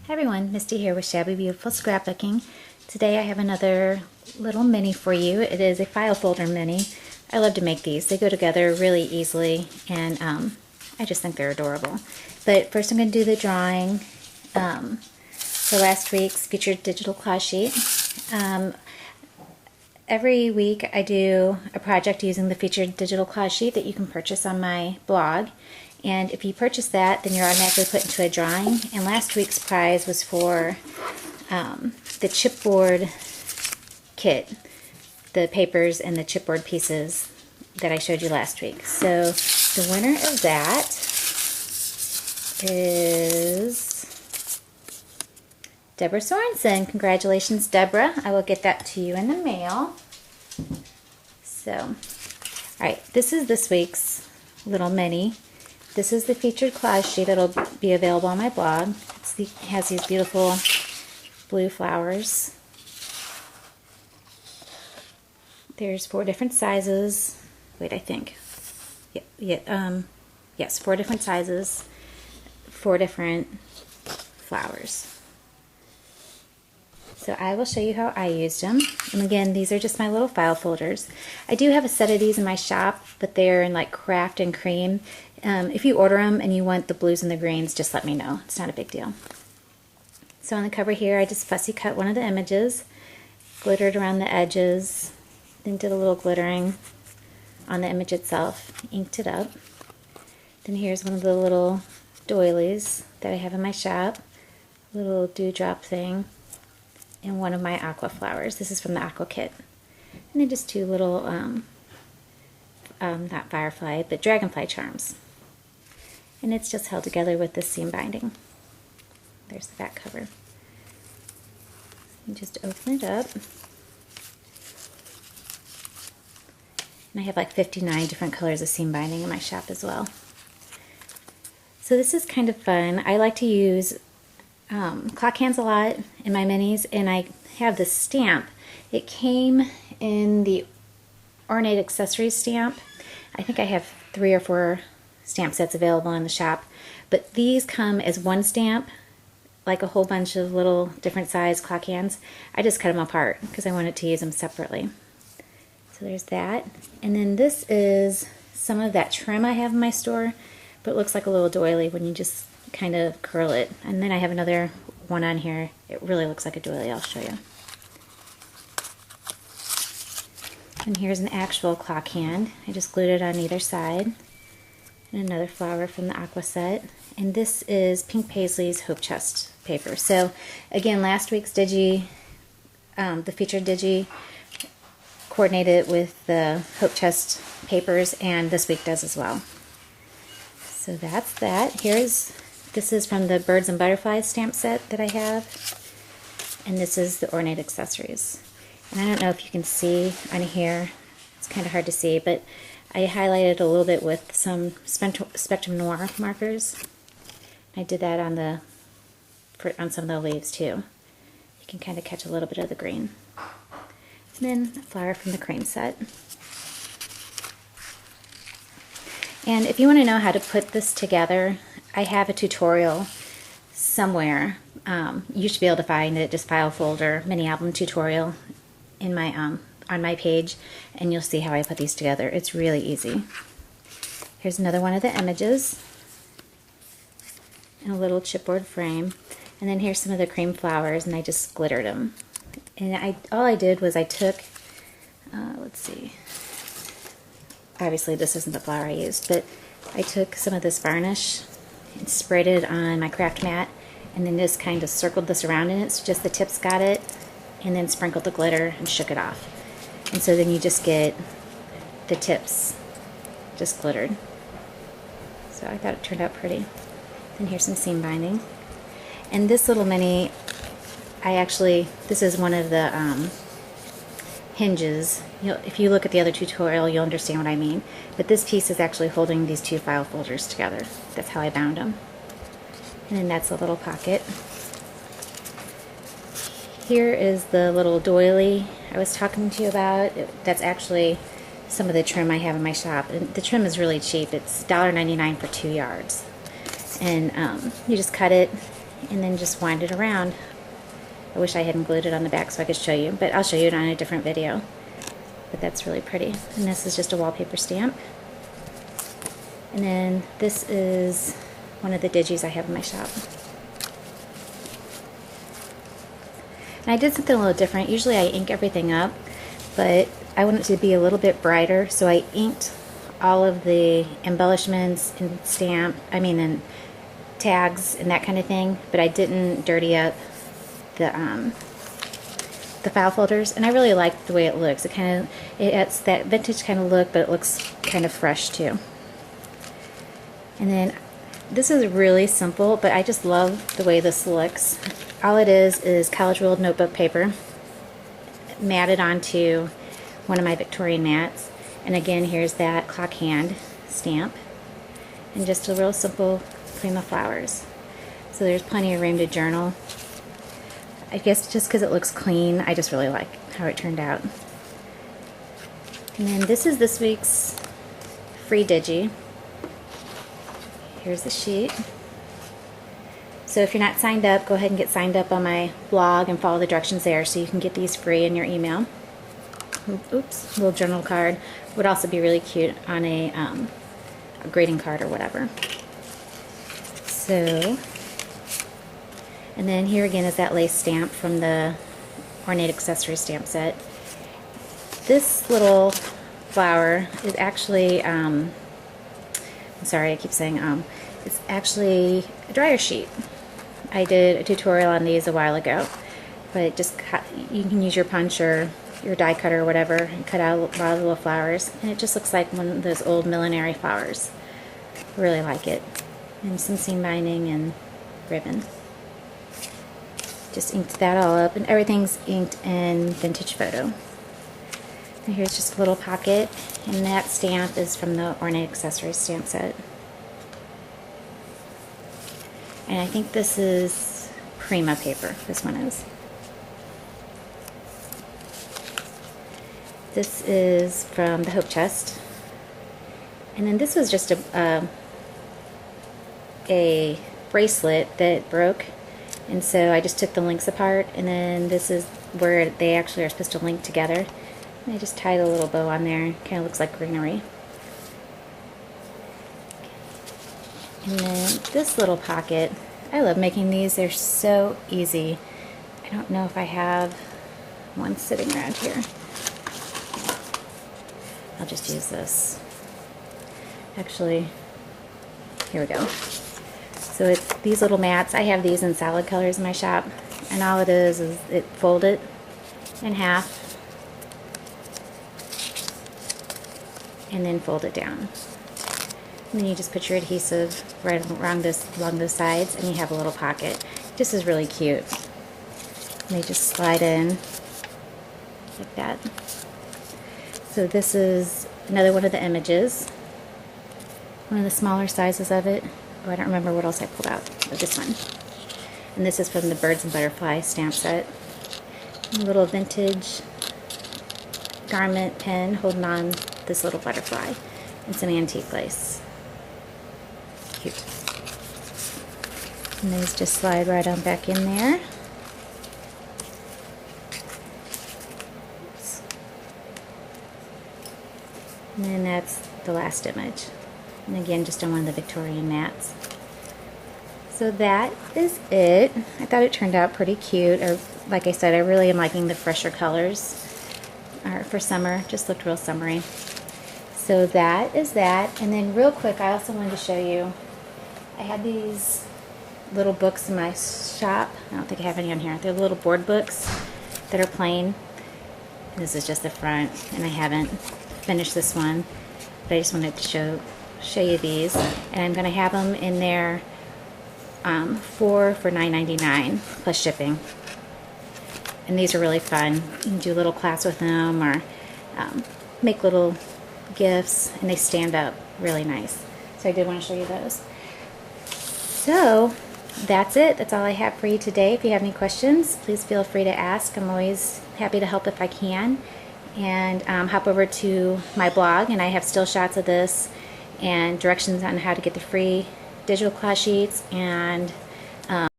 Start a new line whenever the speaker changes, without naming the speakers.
Hi everyone, Misty here with Shabby Beautiful Scrapbooking. Today I have another little mini for you. It is a file folder mini. I love to make these. They go together really easily and I just think they're adorable. But first I'm going to do the drawing for last week's featured digital collage sheet. Every week I do a project using the featured digital collage sheet that you can purchase on my blog. And if you purchase that, then you're automatically put into a drawing. And last week's prize was for the chipboard kit, the papers and the chipboard pieces that I showed you last week. So the winner of that is Deborah Sorensen. Congratulations, Deborah. I will get that to you in the mail. So, all right, this is this week's little mini. This is the featured collage sheet that'll be available on my blog. It has these beautiful blue flowers. There's 4 different sizes. Wait, I think. Yes, 4 different sizes, 4 different flowers. So I will show you how I used them. And again, these are just my little file folders. I do have a set of these in my shop, but they're in like craft and cream. If you order them and you want the blues and the greens, just let me know. It's not a big deal. So on the cover here, I just fussy cut one of the images, glittered around the edges, then did a little glittering on the image itself, inked it up. Then here's one of the little doilies that I have in my shop, little dewdrop thing, and one of my aqua flowers. This is from the aqua kit. And then just 2 little, not firefly, but dragonfly charms. And it's just held together with this seam binding. There's the back cover. You just open it up. And I have like 59 different colors of seam binding in my shop as well. So this is kind of fun. I like to use clock hands a lot in my minis, and I have this stamp. It came in the Ornate Accessories stamp. I think I have 3 or 4 stamp sets available in the shop, but these come as one stamp, like a whole bunch of little different size clock hands. I just cut them apart because I wanted to use them separately. So there's that. And then this is some of that trim I have in my store, but it looks like a little doily when you just kind of curl it. And then I have another one on here. It really looks like a doily. I'll show you. And here's an actual clock hand. I just glued it on either side. And another flower from the aqua set. And this is Pink Paisley's Hope Chest paper. So again, last week's Digi, the featured Digi, coordinated with the Hope Chest papers, and this week does as well. So that's that. This is from the Birds and Butterflies stamp set that I have. And this is the Ornate Accessories. And I don't know if you can see on here, it's kind of hard to see, but I highlighted a little bit with some Spectrum Noir markers. I did that on some of the leaves too. You can kind of catch a little bit of the green. And then a flower from the cream set. And if you want to know how to put this together, I have a tutorial somewhere. You should be able to find it, just file folder, mini album tutorial in my on my page, and you'll see how I put these together. It's really easy. Here's another one of the images in a little chipboard frame, and then here's some of the cream flowers, and I just glittered them. And all I did was I took, let's see, obviously this isn't the flower I used, but I took some of this varnish and sprayed it on my craft mat, and then just kind of circled this around in it so just the tips got it, and then sprinkled the glitter and shook it off. And so then you just get the tips just glittered. So I thought it turned out pretty. And here's some seam binding. And this little mini, this is one of the hinges. If you look at the other tutorial, you'll understand what I mean. But this piece is actually holding these 2 file folders together. That's how I bound them. And then that's a little pocket. Here is the little doily I was talking to you about. That's actually some of the trim I have in my shop. And the trim is really cheap. It's $1.99 for 2 yards. And you just cut it and then just wind it around. I wish I hadn't glued it on the back so I could show you, but I'll show you it on a different video. But that's really pretty. And this is just a wallpaper stamp. And then this is one of the digis I have in my shop. And I did something a little different. Usually I ink everything up, but I want it to be a little bit brighter, so I inked all of the embellishments and and tags and that kind of thing, but I didn't dirty up the file folders, and I really like the way it looks. It's that vintage kind of look, but it looks kind of fresh too. And then this is really simple, but I just love the way this looks. All it is college ruled notebook paper matted onto one of my Victorian mats. And again, here's that clock hand stamp, and just a real simple cream of flowers. So there's plenty of room to journal. I guess just because it looks clean, I just really like how it turned out. And then this is this week's free digi. Here's the sheet. So if you're not signed up, go ahead and get signed up on my blog and follow the directions there so you can get these free in your email. Oops, little journal card. Would also be really cute on a greeting card or whatever. So, and then here again is that lace stamp from the Ornate Accessories stamp set. This little flower is actually, I'm sorry, I keep saying it's actually a dryer sheet. I did a tutorial on these a while ago, but just you can use your punch or your die cutter or whatever and cut out a lot of little flowers, and it just looks like one of those old millinery flowers. I really like it. And some seam binding and ribbon. Just inked that all up, and everything's inked in Vintage Photo. And here's just a little pocket, and that stamp is from the Ornate Accessories stamp set. And I think this is Prima paper, this one is. This is from the Hope Chest. And then this was just a bracelet that broke, and so I just took the links apart, and then this is where they actually are supposed to link together. And I just tied a little bow on there. Kind of looks like greenery. And then this little pocket, I love making these. They're so easy. I don't know if I have one sitting around here. I'll just use this. Actually, here we go. So it's these little mats. I have these in solid colors in my shop, and all it is it fold it in half and then fold it down. And then you just put your adhesive right along those sides, and you have a little pocket. This is really cute. And they just slide in like that. So this is another one of the images. One of the smaller sizes of it. Oh, I don't remember what else I pulled out. But this one. And this is from the Birds and Butterfly stamp set. A little vintage garment pen holding on this little butterfly. And some antique lace. Cute. And these just slide right on back in there. And then that's the last image. And again, just on one of the Victorian mats. So that is it. I thought it turned out pretty cute. Or, like I said, I really am liking the fresher colors for summer. Just looked real summery. So that is that. And then real quick, I also wanted to show you, I had these little books in my shop. I don't think I have any on here. They're little board books that are plain. This is just the front, and I haven't finished this one, but I just wanted to show you these. And I'm going to have them in there 4 for $9.99 plus shipping. And these are really fun. You can do a little class with them, or make little gifts, and they stand up really nice. So I did want to show you those. So that's it. That's all I have for you today. If you have any questions, please feel free to ask. I'm always happy to help if I can. And hop over to my blog, and I have still shots of this and directions on how to get the free digital class sheets and